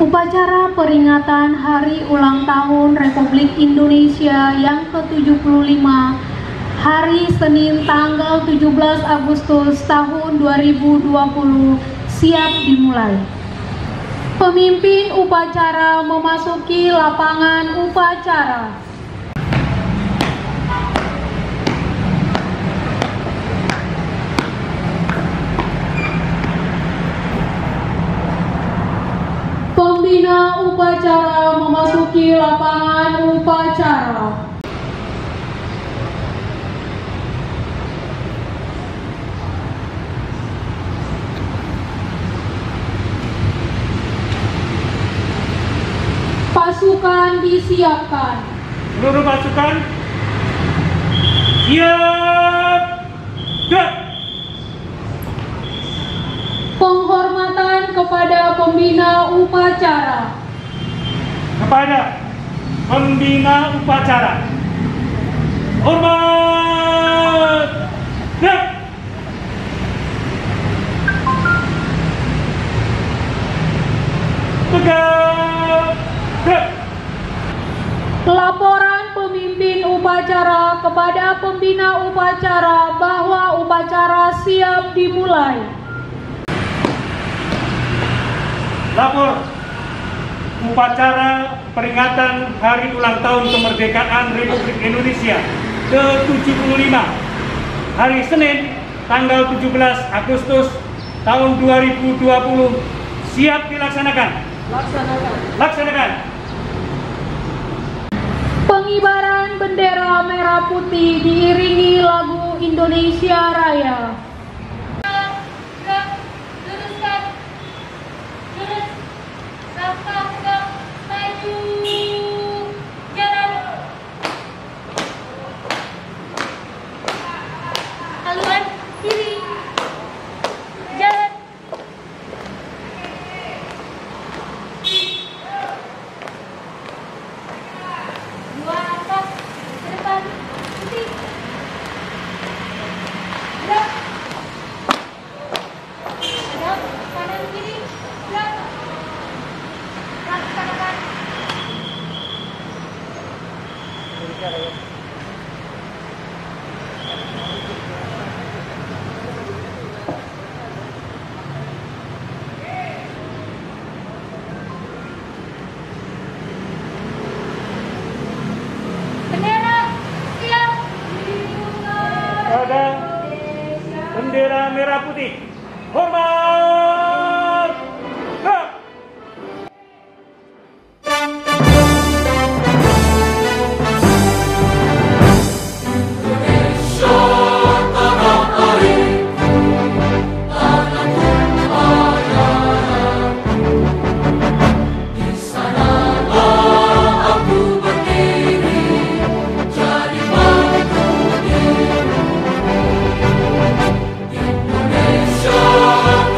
Upacara peringatan Hari Ulang Tahun Republik Indonesia yang ke-75 hari Senin tanggal 17 Agustus tahun 2020 siap dimulai. Pemimpin upacara memasuki lapangan upacara. Pembina upacara memasuki lapangan upacara. Pasukan disiapkan. Seluruh pasukan siap. Gerak. Penghormatan kepada pembina upacara. Kepada pembina upacara. Hormat. Gerak. Tegak. Gerak. Laporan pemimpin upacara kepada pembina upacara bahwa upacara siap dimulai. Lapor upacara peringatan Hari Ulang Tahun Kemerdekaan Republik Indonesia ke-75 hari Senin tanggal 17 Agustus tahun 2020 siap dilaksanakan. Laksanakan. Pengibaran bendera merah putih diiringi lagu Indonesia Raya. Haluan kiri, jalan. Dua atas, ke depan, putih. Gerak. Gerak, kanan kiri, gerak. Laksanakan. Bendera siap. Pada bendera merah putih. Hormat. Gerak. Indonesia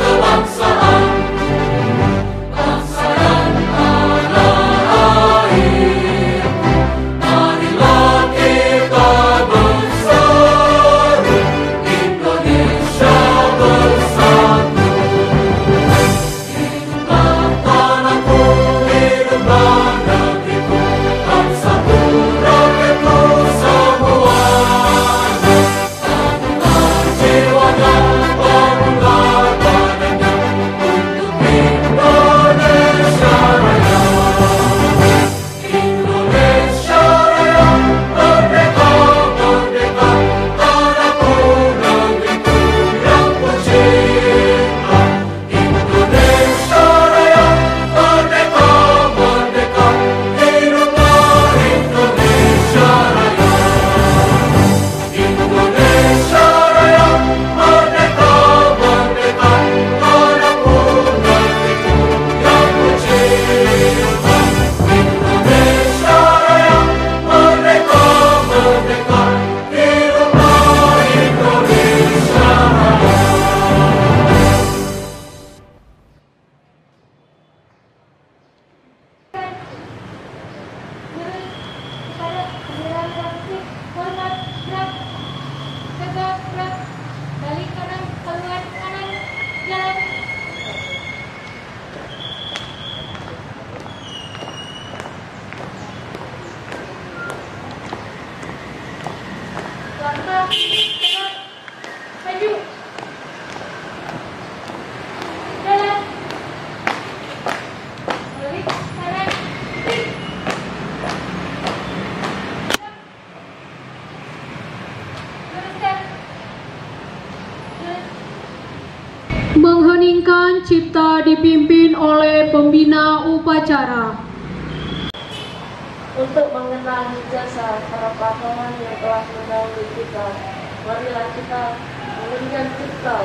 meninggikan cipta dipimpin oleh pembina upacara. Untuk mengenang jasa para pahlawan yang telah mendahului kita, marilah kita meninggikan cipta.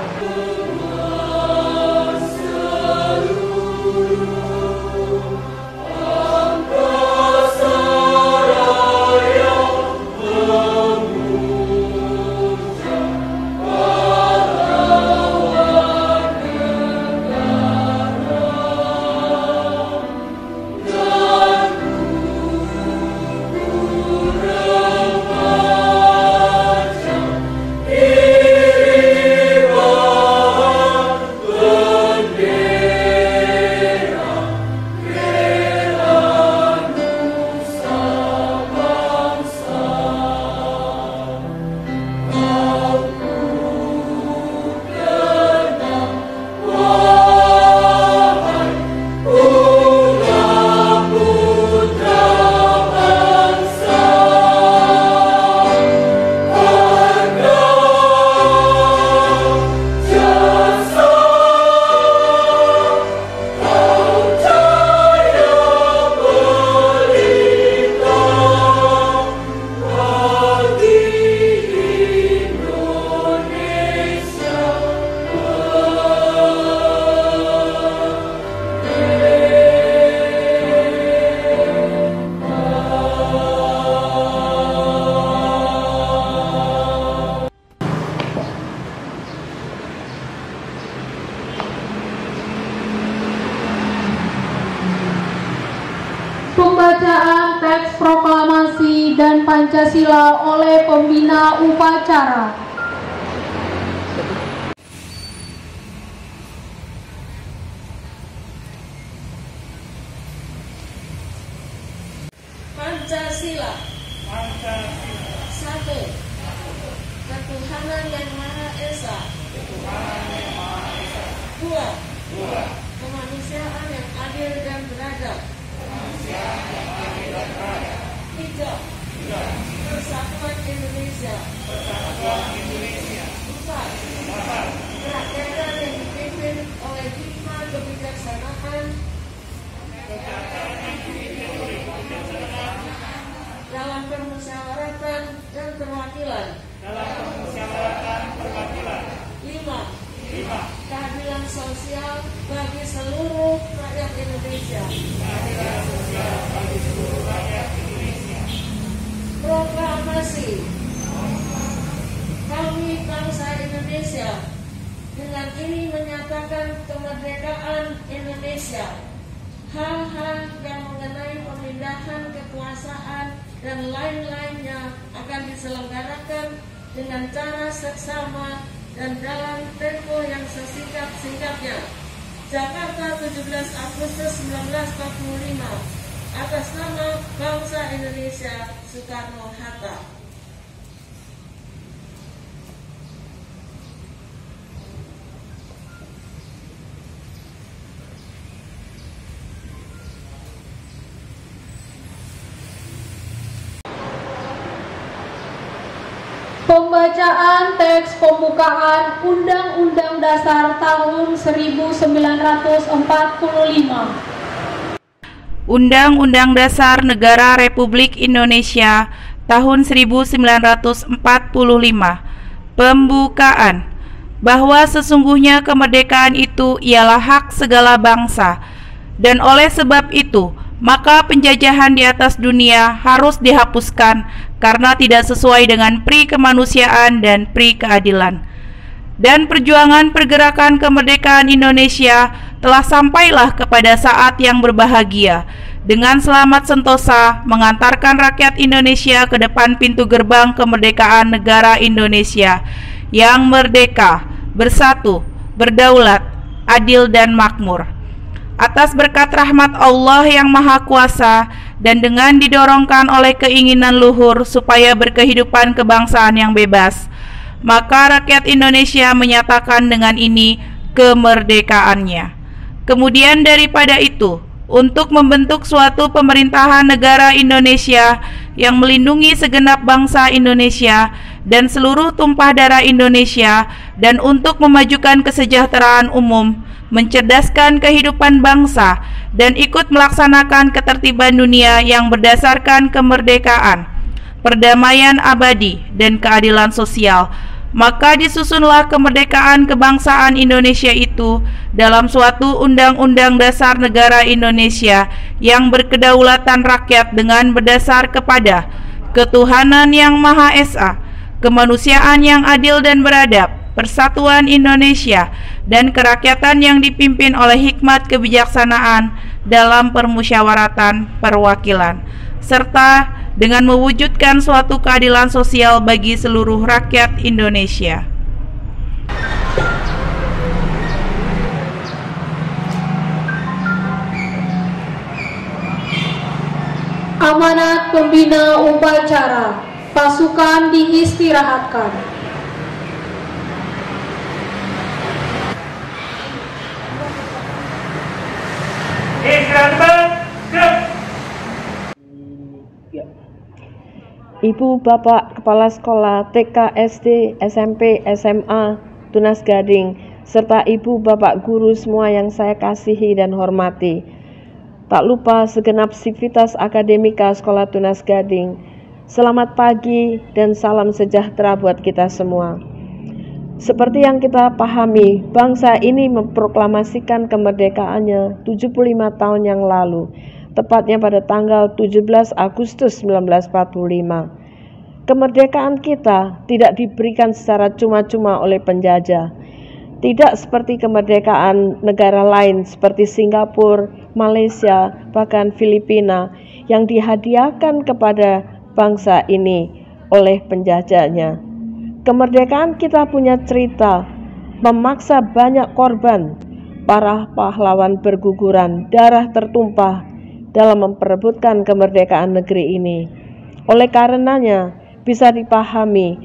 Pembacaan teks proklamasi dan Pancasila oleh pembina upacara. Pancasila. Satu. Ketuhanan yang Maha Esa. Dua. Kemanusiaan yang adil dan beradab. Tiga. Persatuan Indonesia. Empat. Kerakyatan yang dipimpin oleh hikmah kebijaksanaan dalam permusyawaratan dan perwakilan. Lima. Keadilan sosial bagi seluruh rakyat Indonesia. Proklamasi. Kami bangsa Indonesia dengan ini menyatakan kemerdekaan Indonesia. Hal-hal yang mengenai pemindahan kekuasaan dan lain-lainnya akan diselenggarakan dengan cara seksama dan dalam tempo yang sesingkat-singkatnya. Jakarta, 17 Agustus 1945. Atas nama bangsa Indonesia, Soekarno-Hatta. Pembacaan teks pembukaan Undang-Undang Dasar tahun 1945. Undang-Undang Dasar Negara Republik Indonesia tahun 1945. Pembukaan. Bahwa sesungguhnya kemerdekaan itu ialah hak segala bangsa, dan oleh sebab itu maka penjajahan di atas dunia harus dihapuskan karena tidak sesuai dengan pri kemanusiaan dan pri keadilan. Dan perjuangan pergerakan kemerdekaan Indonesia telah sampailah kepada saat yang berbahagia, dengan selamat sentosa mengantarkan rakyat Indonesia ke depan pintu gerbang kemerdekaan negara Indonesia yang merdeka, bersatu, berdaulat, adil dan makmur. Atas berkat rahmat Allah yang Maha Kuasa dan dengan didorongkan oleh keinginan luhur supaya berkehidupan kebangsaan yang bebas, maka rakyat Indonesia menyatakan dengan ini kemerdekaannya. Kemudian daripada itu, untuk membentuk suatu pemerintahan negara Indonesia yang melindungi segenap bangsa Indonesia dan seluruh tumpah darah Indonesia, dan untuk memajukan kesejahteraan umum, mencerdaskan kehidupan bangsa, dan ikut melaksanakan ketertiban dunia yang berdasarkan kemerdekaan, perdamaian abadi, dan keadilan sosial. Maka disusunlah kemerdekaan kebangsaan Indonesia itu dalam suatu Undang-Undang Dasar Negara Indonesia yang berkedaulatan rakyat dengan berdasar kepada ketuhanan yang Maha Esa, kemanusiaan yang adil dan beradab, persatuan Indonesia, dan kerakyatan yang dipimpin oleh hikmat kebijaksanaan dalam permusyawaratan perwakilan, serta dengan mewujudkan suatu keadilan sosial bagi seluruh rakyat Indonesia. Amanat pembina upacara, pasukan diistirahatkan. Istirahat, gerak. Ibu Bapak Kepala Sekolah TK, SD, SMP, SMA, Tunas Gading, serta Ibu Bapak Guru semua yang saya kasihi dan hormati. Tak lupa segenap sivitas akademika Sekolah Tunas Gading. Selamat pagi dan salam sejahtera buat kita semua. Seperti yang kita pahami, bangsa ini memproklamasikan kemerdekaannya 75 tahun yang lalu, tepatnya pada tanggal 17 Agustus 1945. Kemerdekaan kita tidak diberikan secara cuma-cuma oleh penjajah. Tidak seperti kemerdekaan negara lain seperti Singapura, Malaysia, bahkan Filipina yang dihadiahkan kepada bangsa ini oleh penjajahnya. Kemerdekaan kita punya cerita, memaksa banyak korban, para pahlawan berguguran, darah tertumpah dalam memperebutkan kemerdekaan negeri ini. Oleh karenanya, bisa dipahami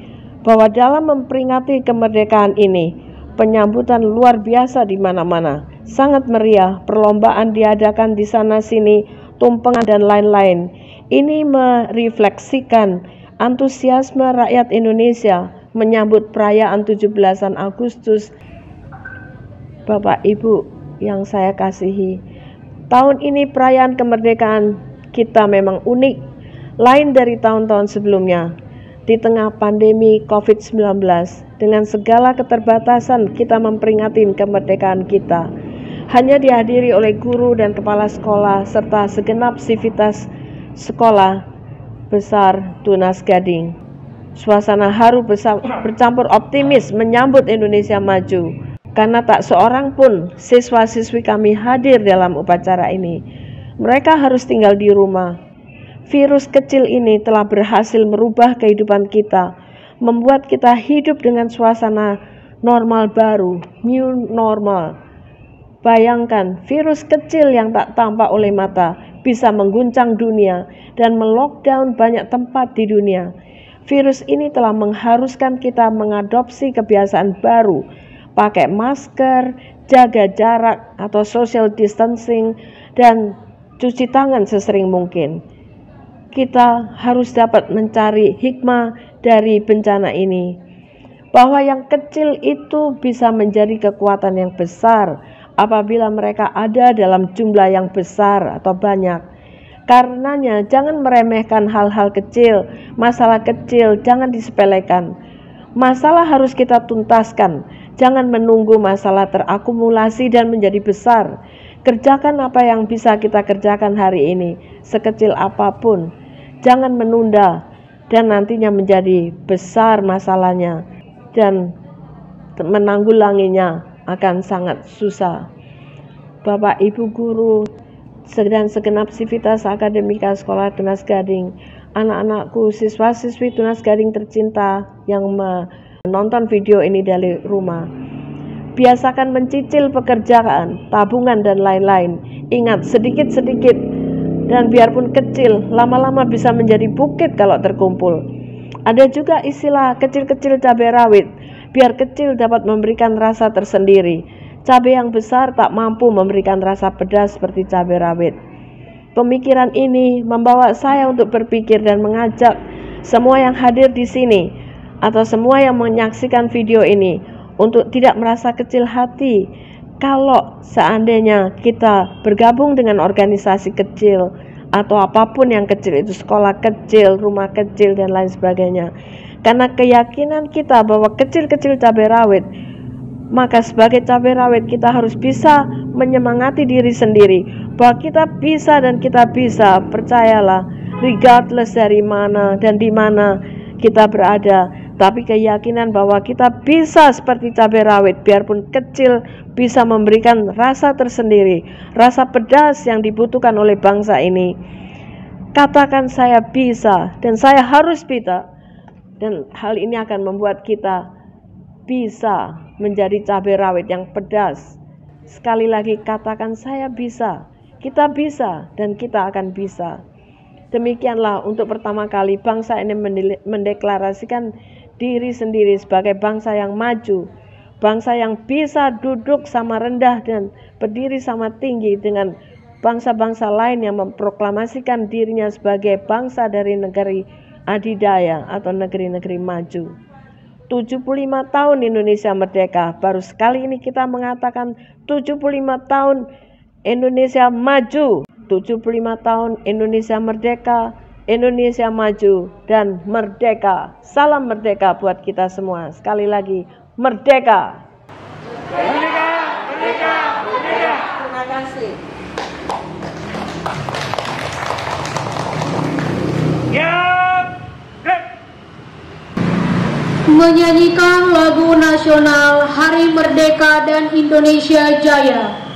bahwa dalam memperingati kemerdekaan ini, penyambutan luar biasa di mana-mana, sangat meriah, perlombaan diadakan di sana-sini, tumpengan dan lain-lain. Ini merefleksikan antusiasme rakyat Indonesia menyambut perayaan 17 Agustus. Bapak Ibu yang saya kasihi, tahun ini perayaan kemerdekaan kita memang unik, lain dari tahun-tahun sebelumnya. Di tengah pandemi COVID-19, dengan segala keterbatasan kita memperingati kemerdekaan kita. Hanya dihadiri oleh guru dan kepala sekolah serta segenap sivitas sekolah besar Tunas Gading. Suasana haru bercampur optimis menyambut Indonesia maju, karena tak seorang pun siswa-siswi kami hadir dalam upacara ini. Mereka harus tinggal di rumah. Virus kecil ini telah berhasil merubah kehidupan kita, membuat kita hidup dengan suasana normal baru, new normal. Bayangkan, virus kecil yang tak tampak oleh mata bisa mengguncang dunia dan melockdown banyak tempat di dunia. Virus ini telah mengharuskan kita mengadopsi kebiasaan baru, pakai masker, jaga jarak atau social distancing, dan cuci tangan sesering mungkin. Kita harus dapat mencari hikmah dari bencana ini, bahwa yang kecil itu bisa menjadi kekuatan yang besar apabila mereka ada dalam jumlah yang besar atau banyak. Karenanya jangan meremehkan hal-hal kecil, masalah kecil jangan disepelekan. Masalah harus kita tuntaskan, jangan menunggu masalah terakumulasi dan menjadi besar. Kerjakan apa yang bisa kita kerjakan hari ini, sekecil apapun. Jangan menunda dan nantinya menjadi besar masalahnya dan menanggulanginya akan sangat susah. Bapak Ibu guru dan segenap sivitas akademika Sekolah Tunas Gading, anak-anakku, siswa-siswi Tunas Gading tercinta yang menonton video ini dari rumah. Biasakan mencicil pekerjaan, tabungan dan lain-lain. Ingat, sedikit-sedikit dan biarpun kecil, lama-lama bisa menjadi bukit kalau terkumpul. Ada juga istilah kecil-kecil cabai rawit, biar kecil dapat memberikan rasa tersendiri. Cabai yang besar tak mampu memberikan rasa pedas seperti cabai rawit. Pemikiran ini membawa saya untuk berpikir dan mengajak semua yang hadir di sini atau semua yang menyaksikan video ini untuk tidak merasa kecil hati Kalau seandainya kita bergabung dengan organisasi kecil atau apapun yang kecil itu, sekolah kecil, rumah kecil dan lain sebagainya, karena keyakinan kita bahwa kecil-kecil cabai rawit, maka sebagai cabai rawit kita harus bisa menyemangati diri sendiri bahwa kita bisa dan kita bisa. Percayalah, regardless dari mana dan di mana kita berada, tapi keyakinan bahwa kita bisa seperti cabai rawit, biarpun kecil, bisa memberikan rasa tersendiri, rasa pedas yang dibutuhkan oleh bangsa ini. Katakan saya bisa dan saya harus bisa, dan hal ini akan membuat kita bisa menjadi cabai rawit yang pedas. Sekali lagi katakan saya bisa, kita bisa dan kita akan bisa. Demikianlah untuk pertama kali bangsa ini mendeklarasikan diri sendiri sebagai bangsa yang maju, bangsa yang bisa duduk sama rendah dan berdiri sama tinggi dengan bangsa-bangsa lain yang memproklamasikan dirinya sebagai bangsa dari negeri adidaya atau negeri-negeri maju. 75 tahun Indonesia merdeka, baru sekali ini kita mengatakan 75 tahun Indonesia maju, 75 tahun Indonesia merdeka, Indonesia maju dan merdeka. Salam merdeka buat kita semua. Sekali lagi, merdeka. Merdeka, merdeka, merdeka. Terima kasih. Siap. Gerak. Menyanyikan lagu nasional Hari Merdeka dan Indonesia Jaya.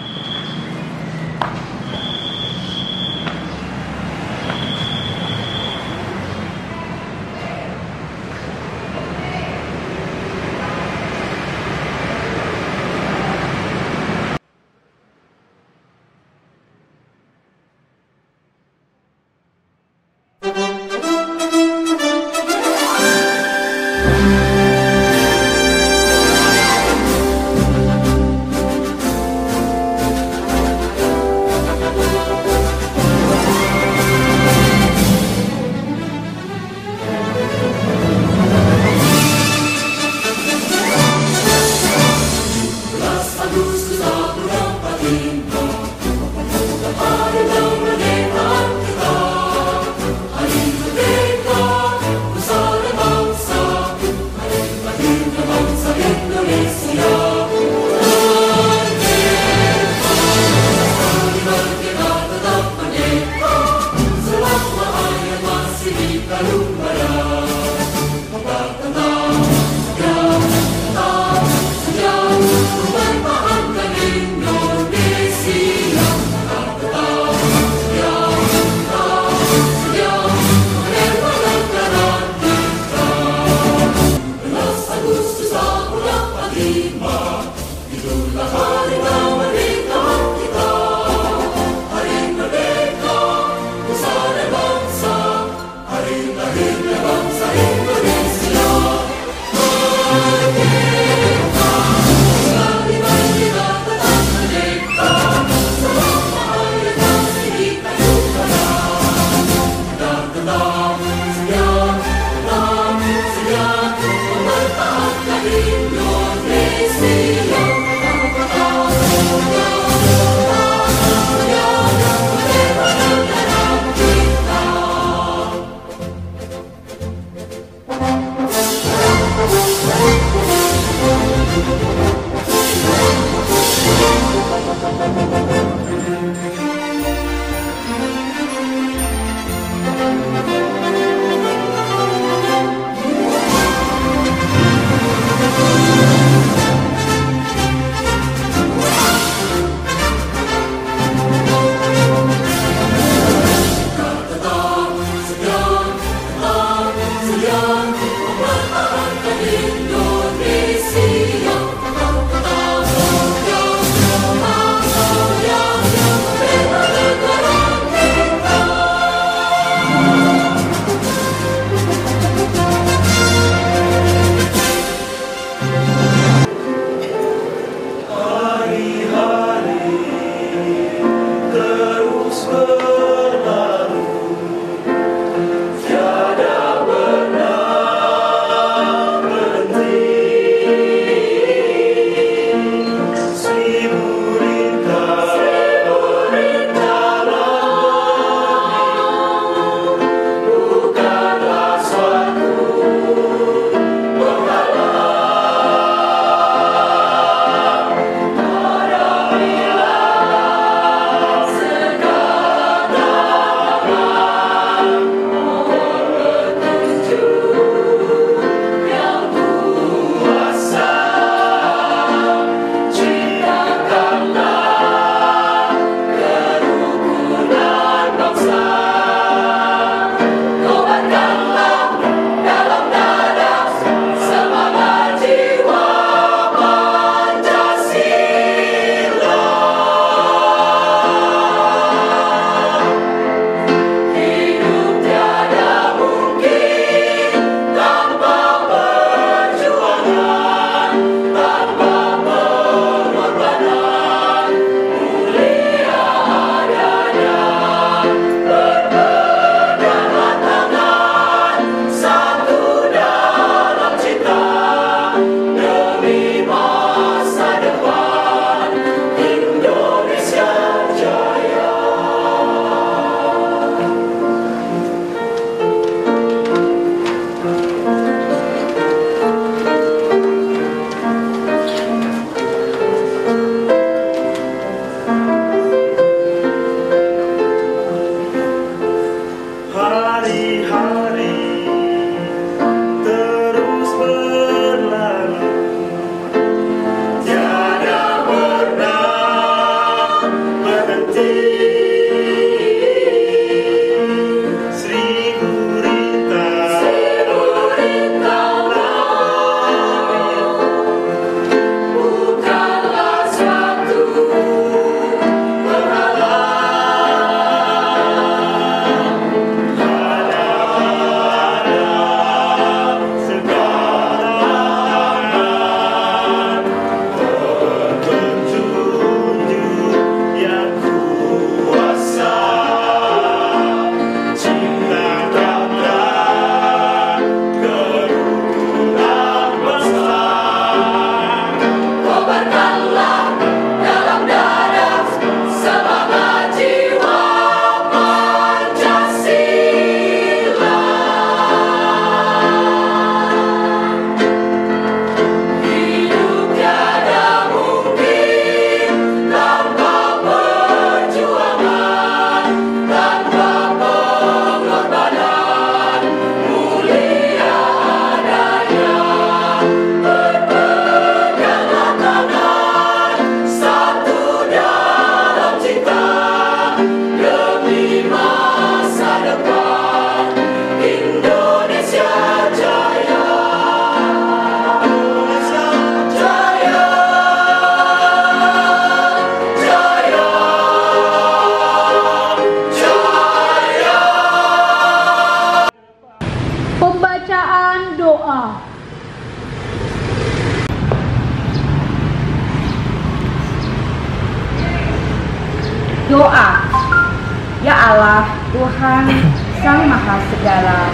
Ya Allah, Tuhan Sang Maha Segala,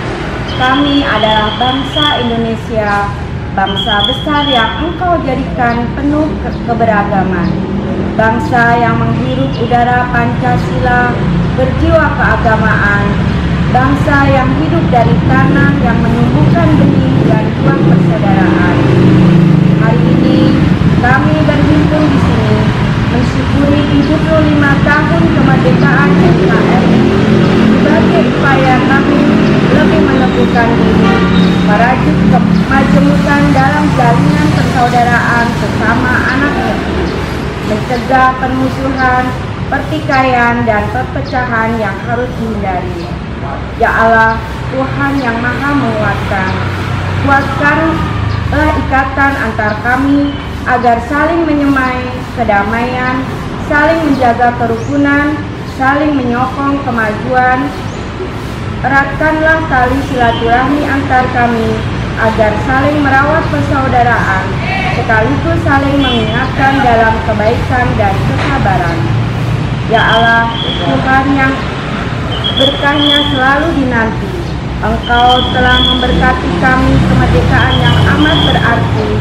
kami adalah bangsa Indonesia, bangsa besar yang Engkau jadikan penuh keberagaman, bangsa yang menghirup udara Pancasila, berjiwa keagamaan, bangsa yang hidup dari tanah yang menumbuhkan benih dan buah persaudaraan. Hari ini kami berhimpun di sini mensyukuri 75 tahun kemerdekaan NKRI sebagai upaya kami lebih meneguhkan diri, merajut kemajemukan dalam jalinan persaudaraan sesama anak negeri, mencegah permusuhan, pertikaian, dan perpecahan yang harus dihindari. Ya Allah, Tuhan yang Maha menguatkan, kuatkanlah ikatan antar kami agar saling menyemai kedamaian, saling menjaga kerukunan, saling menyokong kemajuan. Eratkanlah tali silaturahmi antar kami agar saling merawat persaudaraan, sekaligus saling mengingatkan dalam kebaikan dan kesabaran. Ya Allah, Tuhan yang berkahnya selalu dinanti, Engkau telah memberkati kami kemerdekaan yang amat berarti.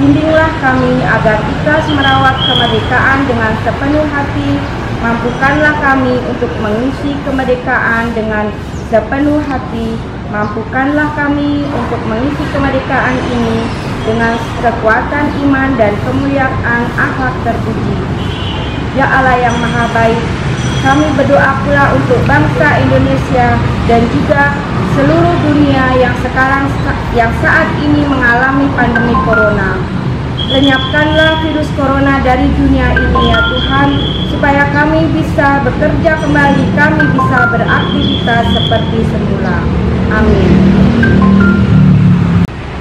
Bimbinglah kami agar ikhlas merawat kemerdekaan dengan sepenuh hati. Mampukanlah kami untuk mengisi kemerdekaan dengan sepenuh hati. Mampukanlah kami untuk mengisi kemerdekaan ini dengan kekuatan iman dan kemuliaan akhlak terpuji. Ya Allah yang Maha Baik, kami berdoa pula untuk bangsa Indonesia dan juga seluruh dunia yang saat ini mengalami pandemi corona. Lenyapkanlah virus corona dari dunia ini ya Tuhan, supaya kami bisa bekerja kembali, kami bisa beraktivitas seperti semula. Amin.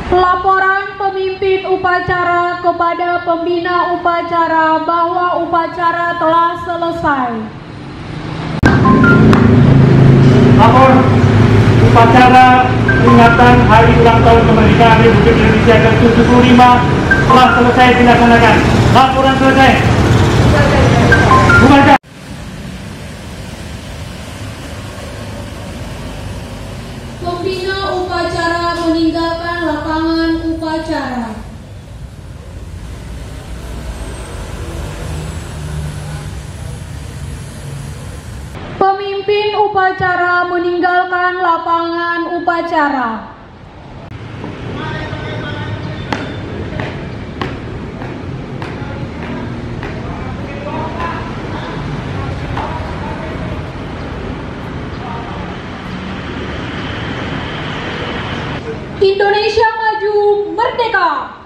Laporan pemimpin upacara kepada pembina upacara bahwa upacara telah selesai. Lapor upacara peringatan Hari Ulang Tahun Kemerdekaan Republik Indonesia ke-75 telah selesai dilaksanakan. Laporan selesai. Bubarkan. Pembina upacara meninggalkan lapangan upacara. Pemimpin upacara meninggalkan lapangan upacara. Indonesia maju merdeka!